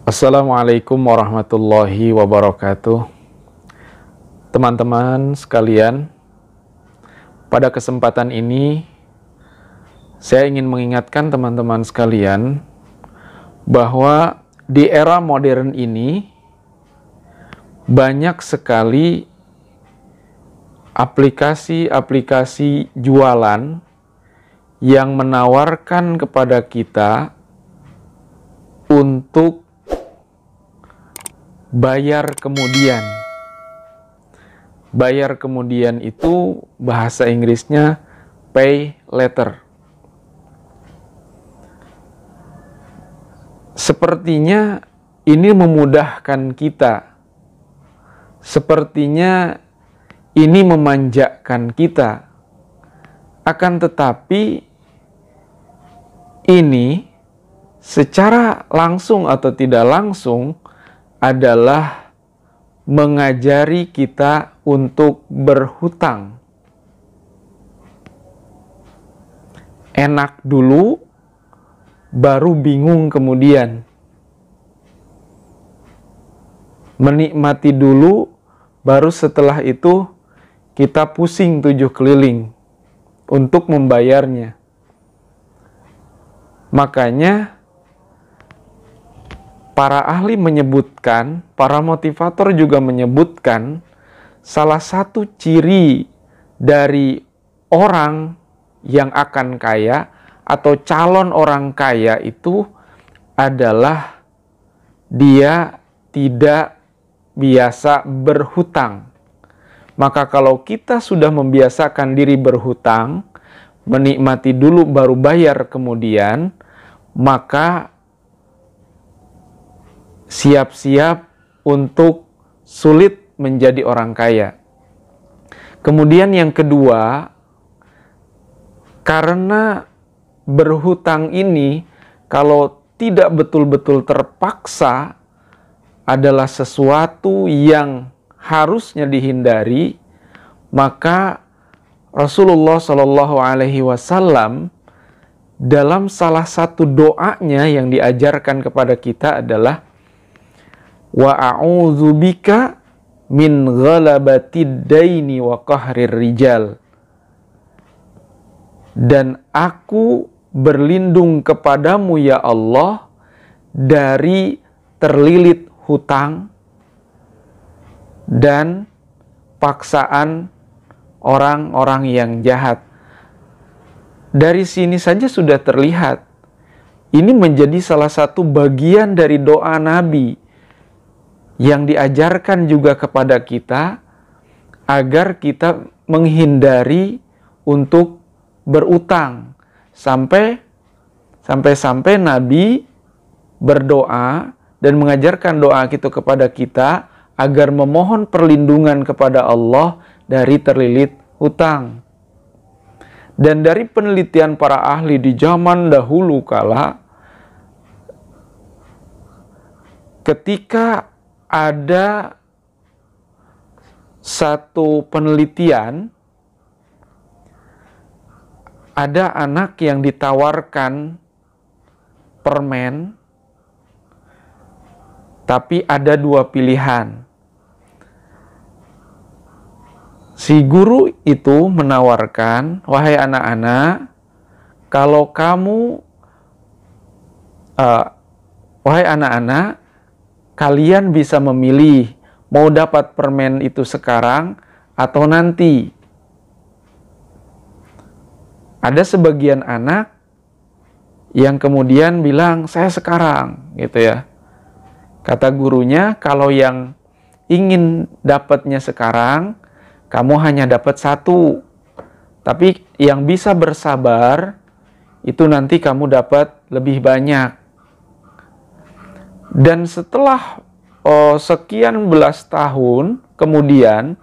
Assalamualaikum warahmatullahi wabarakatuh. Teman-teman sekalian, pada kesempatan ini saya ingin mengingatkan teman-teman sekalian bahwa di era modern ini banyak sekali aplikasi-aplikasi jualan yang menawarkan kepada kita untuk bayar kemudian. Bayar kemudian itu bahasa Inggrisnya pay later. Sepertinya ini memudahkan kita. Sepertinya ini memanjakan kita. Akan tetapi ini secara langsung atau tidak langsung adalah mengajari kita untuk berhutang. Enak dulu, baru bingung kemudian. Menikmati dulu, baru setelah itu kita pusing 7 keliling untuk membayarnya. Makanya para ahli menyebutkan, para motivator juga menyebutkan, salah satu ciri dari orang yang akan kaya atau calon orang kaya itu adalah dia tidak biasa berhutang. Maka kalau kita sudah membiasakan diri berhutang, menikmati dulu baru bayar kemudian, maka siap-siap untuk sulit menjadi orang kaya. Kemudian yang kedua, karena berhutang ini kalau tidak betul-betul terpaksa adalah sesuatu yang harusnya dihindari, maka Rasulullah Shallallahu Alaihi Wasallam dalam salah satu doanya yang diajarkan kepada kita adalah wa a'udzubika min ghalabatid daini wa qahrir rijal. Dan aku berlindung kepadamu ya Allah dari terlilit hutang dan paksaan orang-orang yang jahat. Dari sini saja sudah terlihat. Ini menjadi salah satu bagian dari doa Nabi yang diajarkan juga kepada kita agar kita menghindari untuk berutang. Sampai Nabi berdoa dan mengajarkan doa itu kepada kita agar memohon perlindungan kepada Allah dari terlilit hutang. Dan dari penelitian para ahli di zaman dahulu kala, ketika ada satu penelitian, ada anak yang ditawarkan permen, tapi ada 2 pilihan. Si guru itu menawarkan, wahai anak-anak, kalau kamu, kalian bisa memilih mau dapat permen itu sekarang atau nanti. Ada sebagian anak yang kemudian bilang, saya sekarang, gitu ya. Kata gurunya, kalau yang ingin dapatnya sekarang, kamu hanya dapat 1. Tapi yang bisa bersabar, itu nanti kamu dapat lebih banyak. Dan setelah sekian belas tahun kemudian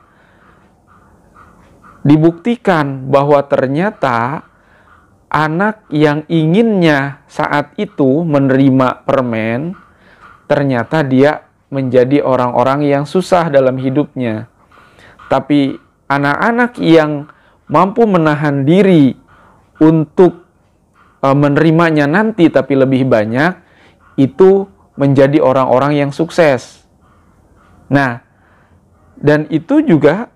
dibuktikan bahwa ternyata anak yang inginnya saat itu menerima permen, ternyata dia menjadi orang-orang yang susah dalam hidupnya. Tapi anak-anak yang mampu menahan diri untuk menerimanya nanti tapi lebih banyak, itu menjadi orang-orang yang sukses. Nah, dan itu juga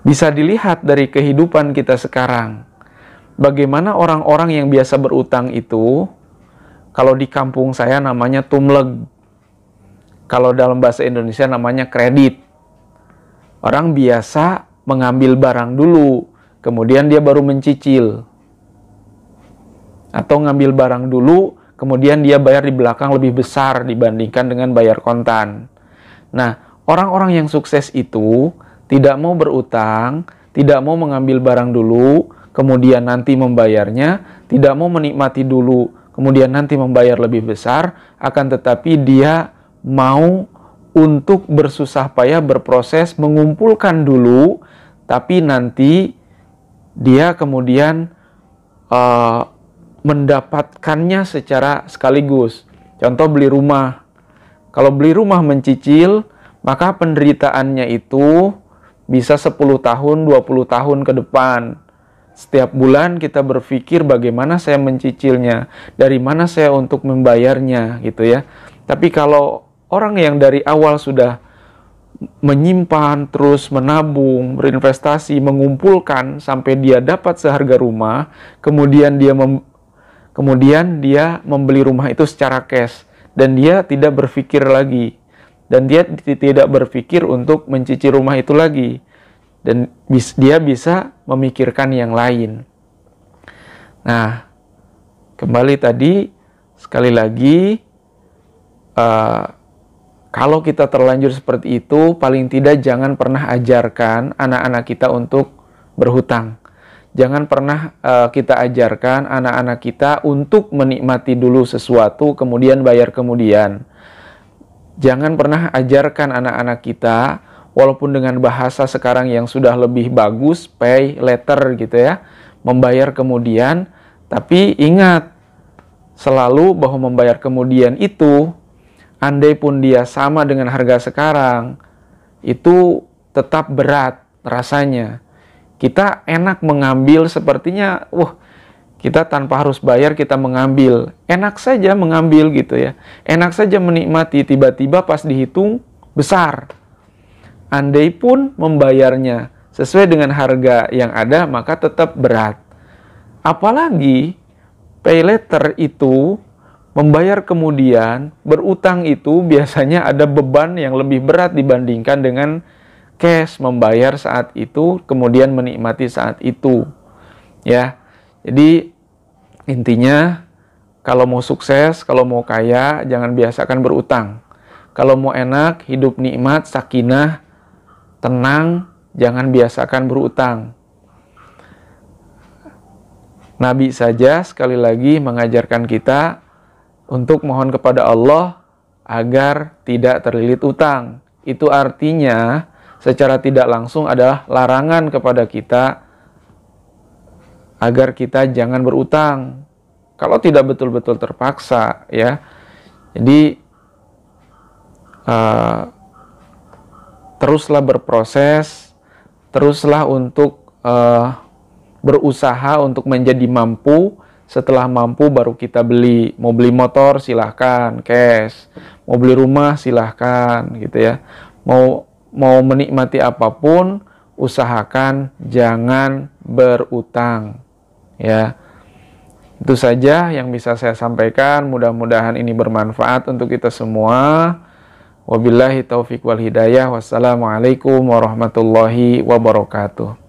bisa dilihat dari kehidupan kita sekarang. Bagaimana orang-orang yang biasa berutang itu, kalau di kampung saya namanya tumleg. Kalau dalam bahasa Indonesia namanya kredit. Orang biasa mengambil barang dulu, kemudian dia baru mencicil. Atau ngambil barang dulu, kemudian dia bayar di belakang lebih besar dibandingkan dengan bayar kontan. Nah, orang-orang yang sukses itu tidak mau berutang, tidak mau mengambil barang dulu, kemudian nanti membayarnya, tidak mau menikmati dulu, kemudian nanti membayar lebih besar, akan tetapi dia mau untuk bersusah payah berproses mengumpulkan dulu, tapi nanti dia kemudian mendapatkannya secara sekaligus. Contoh beli rumah. Kalau beli rumah mencicil, maka penderitaannya itu bisa 10 tahun, 20 tahun ke depan. Setiap bulan kita berpikir bagaimana saya mencicilnya, dari mana saya untuk membayarnya, gitu ya. Tapi kalau orang yang dari awal sudah menyimpan, terus menabung, berinvestasi, mengumpulkan sampai dia dapat seharga rumah, kemudian dia membeli rumah itu secara cash, dan dia tidak berpikir lagi, dan dia tidak berpikir untuk mencicil rumah itu lagi, dan dia bisa memikirkan yang lain. Nah, kembali tadi, sekali lagi, kalau kita terlanjur seperti itu, paling tidak jangan pernah ajarkan anak-anak kita untuk berhutang. Jangan pernah kita ajarkan anak-anak kita untuk menikmati dulu sesuatu, kemudian bayar kemudian. Jangan pernah ajarkan anak-anak kita, walaupun dengan bahasa sekarang yang sudah lebih bagus, pay later gitu ya, membayar kemudian, tapi ingat selalu bahwa membayar kemudian itu, andai pun dia sama dengan harga sekarang, itu tetap berat rasanya. Kita enak mengambil sepertinya, kita tanpa harus bayar kita mengambil. Enak saja mengambil gitu ya. Enak saja menikmati, tiba-tiba pas dihitung besar. Andai pun membayarnya sesuai dengan harga yang ada, maka tetap berat. Apalagi pay later itu, membayar kemudian, berutang itu biasanya ada beban yang lebih berat dibandingkan dengan cash, membayar saat itu, kemudian menikmati saat itu. Ya, jadi intinya kalau mau sukses, kalau mau kaya, jangan biasakan berutang. Kalau mau enak, hidup nikmat, sakinah, tenang, jangan biasakan berutang. Nabi saja sekali lagi mengajarkan kita untuk mohon kepada Allah agar tidak terlilit utang. Itu artinya secara tidak langsung adalah larangan kepada kita agar kita jangan berutang. Kalau tidak betul-betul terpaksa, ya. Jadi teruslah berproses, teruslah untuk berusaha untuk menjadi mampu. Setelah mampu baru kita beli. Mau beli motor silahkan cash, mau beli rumah silahkan gitu ya. Mau menikmati apapun, usahakan jangan berutang. Ya, itu saja yang bisa saya sampaikan. Mudah-mudahan ini bermanfaat untuk kita semua. Wabillahi taufiq wal hidayah. Wassalamualaikum warahmatullahi wabarakatuh.